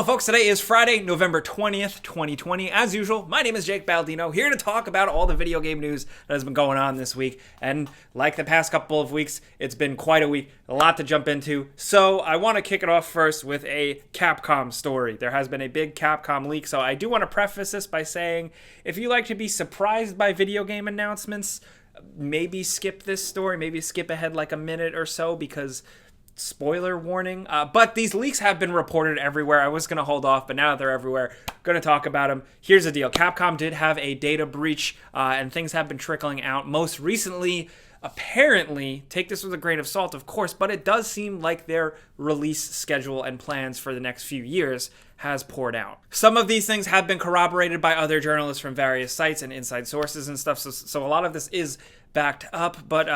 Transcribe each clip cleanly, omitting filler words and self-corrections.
Hello folks, today is Friday, November 20th, 2020. As usual, my name is Jake Baldino, here to talk about all the video game news that has been going on this week. And like the past couple of weeks, it's been quite a week, a lot to jump into. So I want to kick it off first with a Capcom story. There has been a big Capcom leak, so I do want to preface this by saying, if you like to be surprised by video game announcements, maybe skip this story, maybe skip ahead like a minute or so, because spoiler warning, but these leaks have been reported everywhere. I was going to hold off, but now that they're everywhere, going to talk about them. Here's the deal. Capcom did have a data breach, and things have been trickling out. Most recently, apparently, take this with a grain of salt, of course, but it does seem like their release schedule and plans for the next few years has poured out. Some of these things have been corroborated by other journalists from various sites and inside sources and stuff, so a lot of this is backed up, but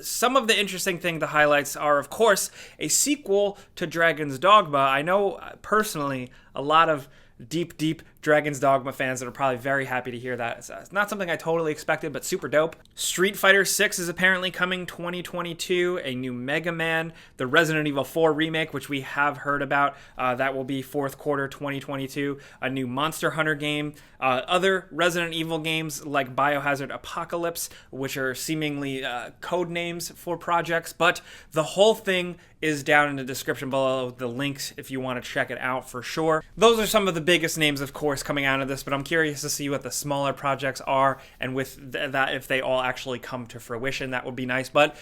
some of the interesting thing, the highlights are, of course, a sequel to Dragon's Dogma. I know, personally, a lot of deep Dragon's Dogma fans that are probably very happy to hear that. It's not something I totally expected, but super dope. Street Fighter 6 is apparently coming 2022, a new Mega Man, the Resident Evil 4 remake, which we have heard about, that will be fourth quarter 2022, a new Monster Hunter game, other Resident Evil games like Biohazard Apocalypse, which are seemingly code names for projects, but the whole thing is down in the description below, the links if you want to check it out for sure. Those are some of the biggest names, of course, coming out of this, but I'm curious to see what the smaller projects are, and with that, if they all actually come to fruition, that would be nice. But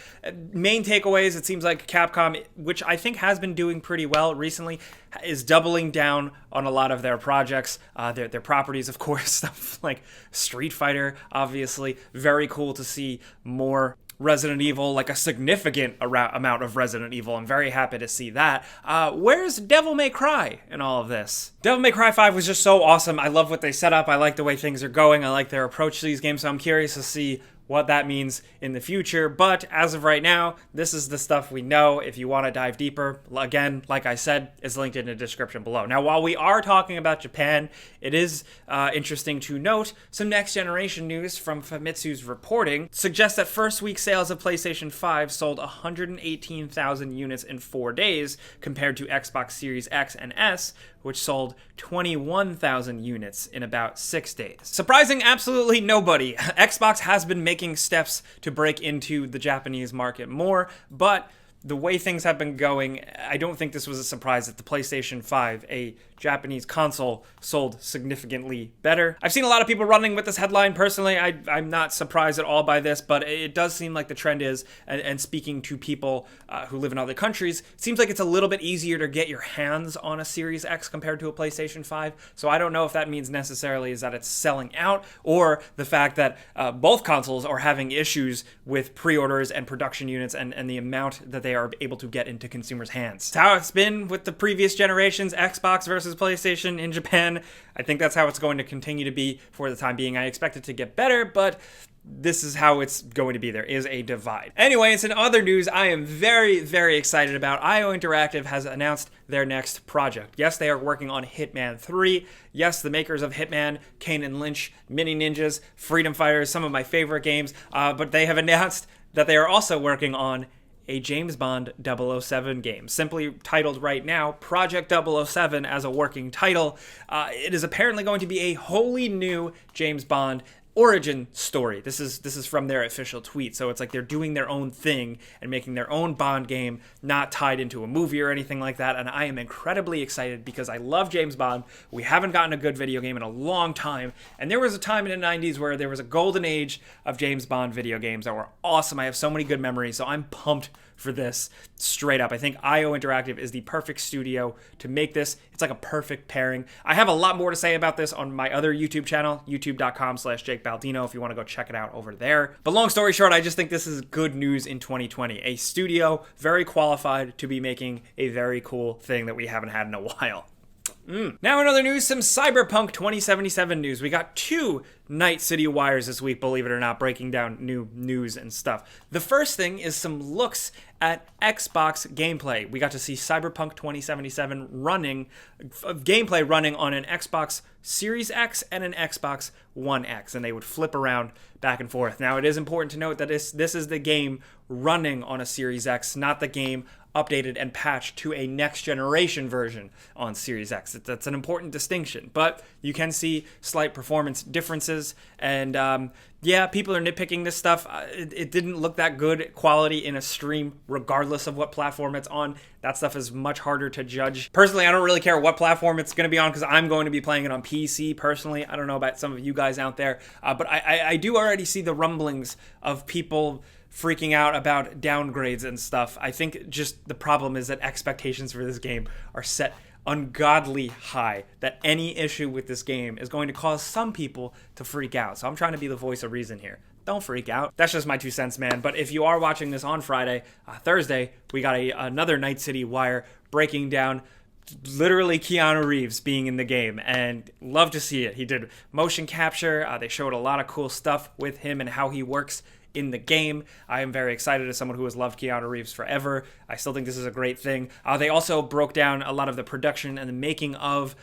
main takeaways, it seems like Capcom, which I think has been doing pretty well recently, is doubling down on a lot of their projects, their properties, of course, stuff like Street Fighter, obviously. Very cool to see more Resident Evil, like a significant amount of Resident Evil. I'm very happy to see that. Where's Devil May Cry in all of this? Devil May Cry 5 was just so awesome. I love what they set up. I like the way things are going. I like their approach to these games, so I'm curious to see what that means in the future. But as of right now, this is the stuff we know. If you want to dive deeper, again, like I said, it's linked in the description below. Now, while we are talking about Japan, it is interesting to note some next generation news from Famitsu's reporting suggests that first week sales of PlayStation 5 sold 118,000 units in 4 days, compared to Xbox Series X and S, which sold 21,000 units in about 6 days. Surprising absolutely nobody. Xbox has been making steps to break into the Japanese market more, but the way things have been going, I don't think this was a surprise that the PlayStation 5, a Japanese console, sold significantly better. I've seen a lot of people running with this headline. Personally, I'm not surprised at all by this, but it does seem like the trend is, and speaking to people who live in other countries, it seems like it's a little bit easier to get your hands on a Series X compared to a PlayStation 5. So I don't know if that means necessarily is that it's selling out, or the fact that both consoles are having issues with pre-orders and production units and the amount that they are able to get into consumers' hands. It's how it's been with the previous generations, Xbox versus PlayStation in Japan. I think that's how it's going to continue to be for the time being. I expect it to get better, but this is how it's going to be. There is a divide. Anyway, it's in other news I am very excited about. IO Interactive has announced their next project. Yes, they are working on Hitman 3. Yes, the makers of Hitman, Kane and Lynch, Mini Ninjas, Freedom Fighters, some of my favorite games, but they have announced that they are also working on a James Bond 007 game, simply titled right now Project 007 as a working title. It is apparently going to be a wholly new James Bond origin story. This is from their official tweet, so it's like they're doing their own thing and making their own Bond game, not tied into a movie or anything like that, and I am incredibly excited because I love James Bond. We haven't gotten a good video game in a long time, and there was a time in the 90s where there was a golden age of James Bond video games that were awesome. I have so many good memories, so I'm pumped for this straight up. I think IO Interactive is the perfect studio to make this. It's like a perfect pairing. I have a lot more to say about this on my other YouTube channel, youtube.com/Jake Baldino, if you want to go check it out over there. But long story short, I just think this is good news in 2020. A studio very qualified to be making a very cool thing that we haven't had in a while. Now in other news, some Cyberpunk 2077 news. We got 2 Night City Wires this week, believe it or not, breaking down new news and stuff. The first thing is some looks at Xbox gameplay. We got to see Cyberpunk 2077 gameplay running on an Xbox Series X and an Xbox One X, and they would flip around back and forth. Now, it is important to note that this is the game running on a Series X, not the game updated and patched to a next generation version on Series X. That's an important distinction, but you can see slight performance differences, and yeah, people are nitpicking this stuff. It didn't look that good quality in a stream, regardless of what platform it's on. That stuff is much harder to judge. Personally, I don't really care what platform it's going to be on because I'm going to be playing it on PC personally. I don't know about some of you guys out there, but I do already see the rumblings of people freaking out about downgrades and stuff. I think just the problem is that expectations for this game are set ungodly high, that any issue with this game is going to cause some people to freak out. So I'm trying to be the voice of reason here. Don't freak out. That's just my 2 cents, man. But if you are watching this on Friday, Thursday, we got another Night City Wire breaking down literally Keanu Reeves being in the game, and love to see it. He did motion capture. They showed a lot of cool stuff with him and how he works in the game. I am very excited as someone who has loved Keanu Reeves forever. I still think this is a great thing. They also broke down a lot of the production and the making of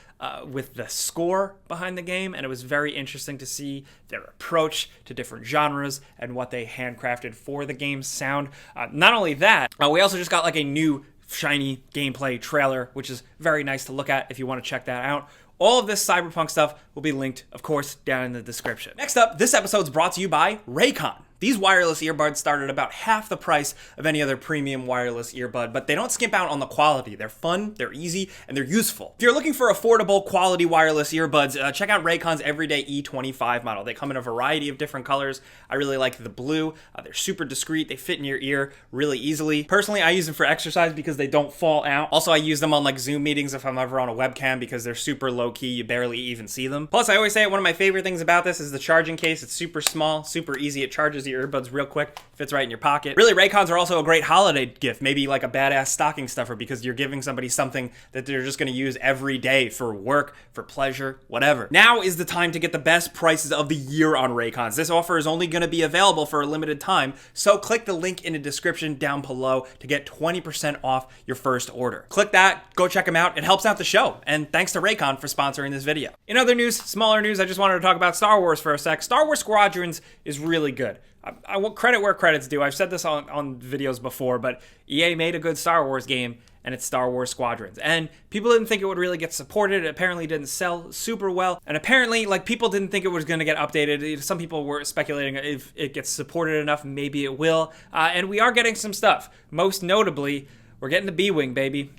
with the score behind the game, and it was very interesting to see their approach to different genres and what they handcrafted for the game's sound. Not only that, we also just got like a new shiny gameplay trailer, which is very nice to look at if you want to check that out. All of this Cyberpunk stuff will be linked, of course, down in the description. Next up, this episode's brought to you by Raycon. These wireless earbuds start at about half the price of any other premium wireless earbud, but they don't skimp out on the quality. They're fun, they're easy, and they're useful. If you're looking for affordable quality wireless earbuds, check out Raycon's Everyday E25 model. They come in a variety of different colors. I really like the blue. They're super discreet. They fit in your ear really easily. Personally, I use them for exercise because they don't fall out. Also, I use them on like Zoom meetings if I'm ever on a webcam because they're super low key. You barely even see them. Plus, I always say one of my favorite things about this is the charging case. It's super small, super easy. It charges your earbuds real quick, fits right in your pocket. Really, Raycons are also a great holiday gift, maybe like a badass stocking stuffer, because you're giving somebody something that they're just going to use every day for work, for pleasure, whatever. Now is the time to get the best prices of the year on Raycons. This offer is only going to be available for a limited time, so click the link in the description down below to get 20% off your first order. Click that, go check them out. It helps out the show, and thanks to Raycon for sponsoring this video. In other news, smaller news, I just wanted to talk about Star Wars for a sec. Star Wars Squadrons is really good. I want credit where credit's due. I've said this on videos before, but EA made a good Star Wars game, and it's Star Wars Squadrons. And people didn't think it would really get supported. It apparently didn't sell super well. And apparently, like, people didn't think it was going to get updated. Some people were speculating if it gets supported enough, maybe it will. And we are getting some stuff. Most notably, we're getting the B-Wing, baby.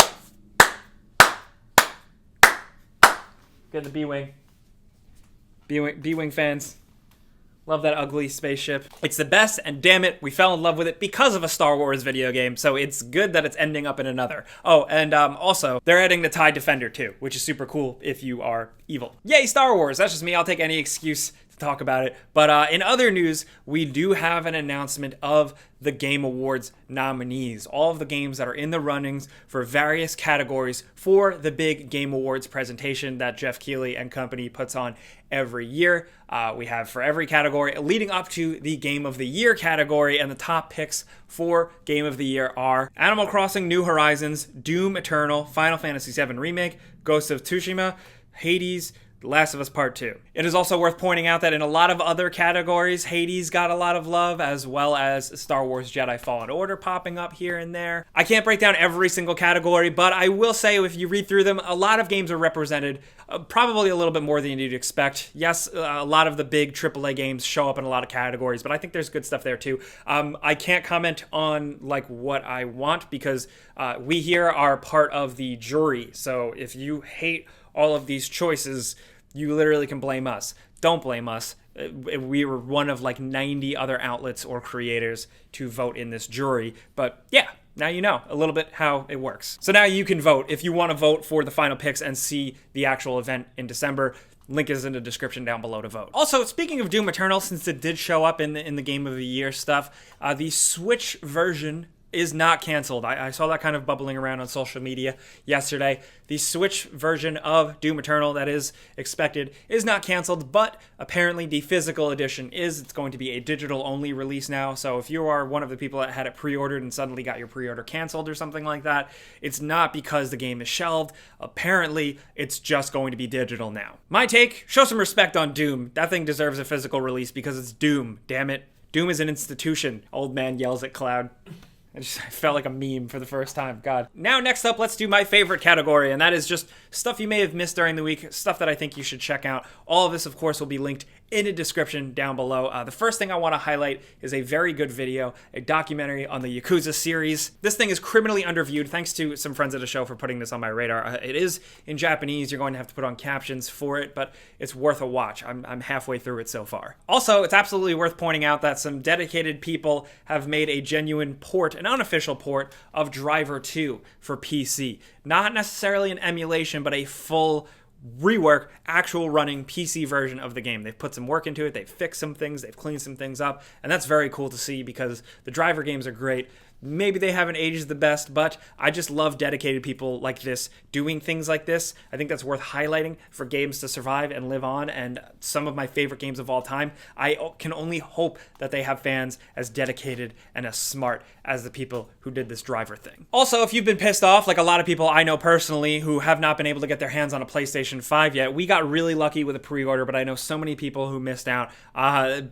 Get the B-Wing. B-Wing fans. Love that ugly spaceship. It's the best, and damn it, we fell in love with it because of a Star Wars video game, so it's good that it's ending up in another. Oh, and also, they're adding the TIE Defender too, which is super cool if you are evil. Yay, Star Wars! That's just me. I'll take any excuse to talk about it. But in other news, we do have an announcement of the Game Awards nominees. All of the games that are in the runnings for various categories for the big Game Awards presentation that Jeff Keighley and company puts on every year. We have for every category leading up to the Game of the Year category, and the top picks for Game of the Year are Animal Crossing New Horizons, Doom Eternal, Final Fantasy VII Remake, Ghost of Tsushima, Hades, The Last of Us Part 2. It is also worth pointing out that in a lot of other categories, Hades got a lot of love, as well as Star Wars Jedi Fallen Order popping up here and there. I can't break down every single category, but I will say if you read through them, a lot of games are represented, probably a little bit more than you'd expect. Yes, a lot of the big AAA games show up in a lot of categories, but I think there's good stuff there too. I can't comment on like what I want because we here are part of the jury, so if you hate all of these choices, you literally can blame us. Don't blame us. We were one of like 90 other outlets or creators to vote in this jury. But yeah, now you know a little bit how it works. So now you can vote. If you want to vote for the final picks and see the actual event in December, link is in the description down below to vote. Also, speaking of Doom Eternal, since it did show up in the Game of the Year stuff, the Switch version is not canceled. I saw that kind of bubbling around on social media yesterday. The Switch version of Doom Eternal that is expected is not canceled, but apparently the physical edition is. It's going to be a digital-only release now, so if you are one of the people that had it pre-ordered and suddenly got your pre-order canceled or something like that, it's not because the game is shelved. Apparently, it's just going to be digital now. My take, show some respect on Doom. That thing deserves a physical release because it's Doom, damn it. Doom is an institution. Old man yells at Cloud. I felt like a meme for the first time. God. Now, next up, let's do my favorite category, and that is just stuff you may have missed during the week, stuff that I think you should check out. All of this, of course, will be linked in the description down below. The first thing I want to highlight is a very good video, a documentary on the Yakuza series. This thing is criminally underviewed, thanks to some friends of the show for putting this on my radar. It is in Japanese. You're going to have to put on captions for it, but it's worth a watch. I'm halfway through it so far. Also, it's absolutely worth pointing out that some dedicated people have made a genuine port, an unofficial port, of Driver 2 for PC. Not necessarily an emulation, but a full rework, actual running PC version of the game. They've put some work into it, they've fixed some things, they've cleaned some things up, and that's very cool to see because the Driver games are great. Maybe they haven't aged the best, but I just love dedicated people like this doing things like this. I think that's worth highlighting for games to survive and live on, and some of my favorite games of all time. I can only hope that they have fans as dedicated and as smart as the people who did this Driver thing. Also, if you've been pissed off, like a lot of people I know personally who have not been able to get their hands on a PlayStation 5 yet, we got really lucky with a pre-order, but I know so many people who missed out.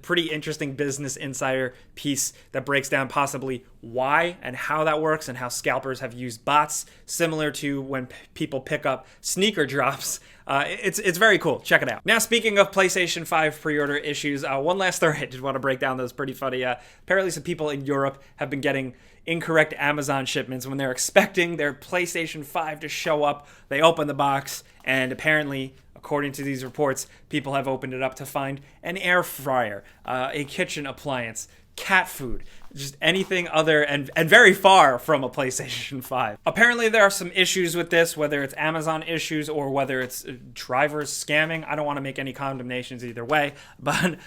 Pretty interesting Business Insider piece that breaks down possibly why and how that works and how scalpers have used bots similar to when people pick up sneaker drops. It's very cool. Check it out. Now, speaking of PlayStation 5 pre-order issues, one last story I just want to break down that was pretty funny. Apparently some people in Europe have been getting incorrect Amazon shipments when they're expecting their PlayStation 5 to show up. They open the box and apparently, according to these reports, people have opened it up to find an air fryer, a kitchen appliance, cat food, just anything other and very far from a PlayStation 5. Apparently there are some issues with this, whether it's Amazon issues or whether it's drivers scamming. I don't want to make any condemnations either way, but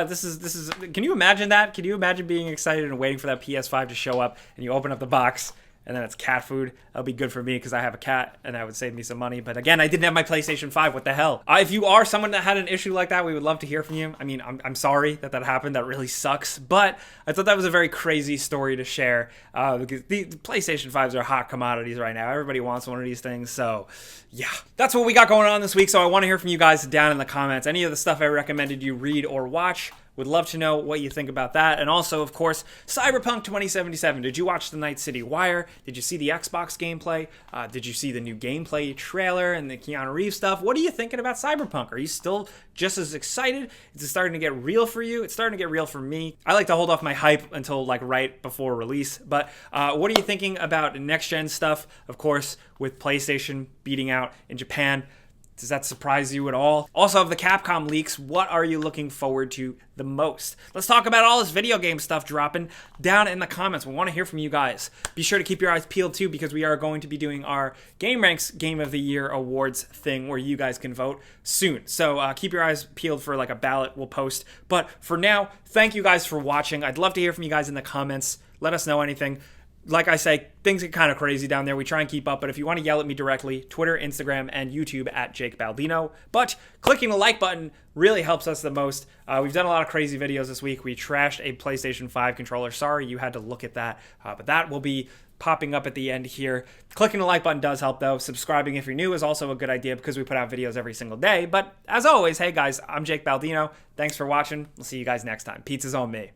this is can you imagine that? Can you imagine being excited and waiting for that PS5 to show up and you open up the box and then it's cat food? That'll be good for me because I have a cat and that would save me some money. But again, I didn't have my PlayStation 5. What the hell? If you are someone that had an issue like that, we would love to hear from you. I mean, I'm sorry that happened. That really sucks. But I thought that was a very crazy story to share because the PlayStation 5s are hot commodities right now. Everybody wants one of these things. So yeah, that's what we got going on this week. So I want to hear from you guys down in the comments. Any of the stuff I recommended you read or watch. Would love to know what you think about that. And also, of course, Cyberpunk 2077. Did you watch the Night City Wire? Did you see the Xbox gameplay? Did you see the new gameplay trailer and the Keanu Reeves stuff? What are you thinking about Cyberpunk? Are you still just as excited? Is it starting to get real for you? It's starting to get real for me. I like to hold off my hype until like right before release. But what are you thinking about next-gen stuff? Of course, with PlayStation beating out in Japan. Does that surprise you at all? Also, of the Capcom leaks, what are you looking forward to the most? Let's talk about all this video game stuff dropping down in the comments. We want to hear from you guys. Be sure to keep your eyes peeled too, because we are going to be doing our gameranx Game of the Year awards thing where you guys can vote soon. So keep your eyes peeled for like a ballot we'll post. But for now, thank you guys for watching. I'd love to hear from you guys in the comments. Let us know anything. Like I say, things get kind of crazy down there. We try and keep up, but if you want to yell at me directly, Twitter, Instagram, and YouTube at Jake Baldino. But clicking the like button really helps us the most. We've done a lot of crazy videos this week. We trashed a PlayStation 5 controller. Sorry you had to look at that, but that will be popping up at the end here. Clicking the like button does help, though. Subscribing if you're new is also a good idea because we put out videos every single day. But as always, hey guys, I'm Jake Baldino. Thanks for watching. We'll see you guys next time. Pizza's on me.